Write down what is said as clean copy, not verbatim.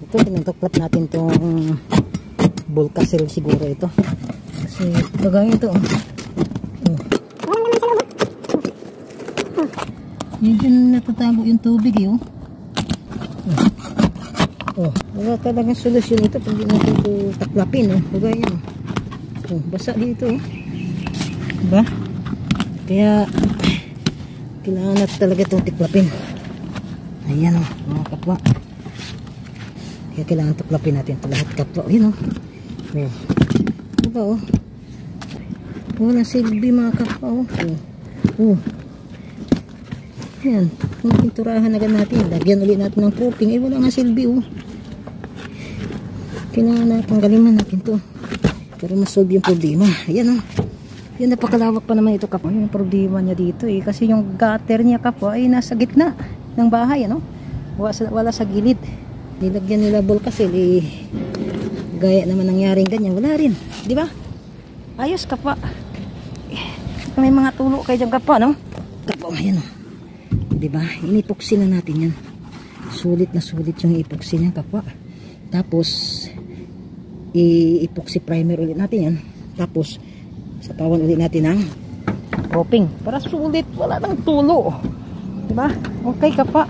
Ito, pinagtuklap natin itong Volcasil siguro ito. Kasi gagawin ito. Medyo natatago yung tubig eh. Wala talagang solusyon ito pag hindi natin ito taklapin. Gagawin yan. Basa dito. Diba? Kaya kailangan natin talaga itong tiklapin. Ayan mga kapwa. Kaya kailangan tuklapin natin ito lahat kapwa. Ayan diba walang silbi mga kapwa. Ayan, kung pinturahan agad natin, lagyan ulit natin ng propping, wala nga silbi kailangan na tanggalin natin to para masolve yung problema. Ayan yun, napakalawak pa naman ito kapwa. Yung problema niya dito kasi yung gutter niya kapwa ay nasa gitna ng bahay wala sa gilid. Nilagyan nila Volcasil gaya naman nangyaring ganyan, wala rin, di ba? Ayos kapwa. May mga tulo kayo dyan kapwa kapwa. Ayan di ba? Inipoxy na natin yan. Sulit na sulit yung epoxy niya kapwa. Tapos i-epoxy primer ulit natin yan. Tapos sapawan ulit natin ng propping para sulit, wala nang tulo. Diba? Okay kapwa.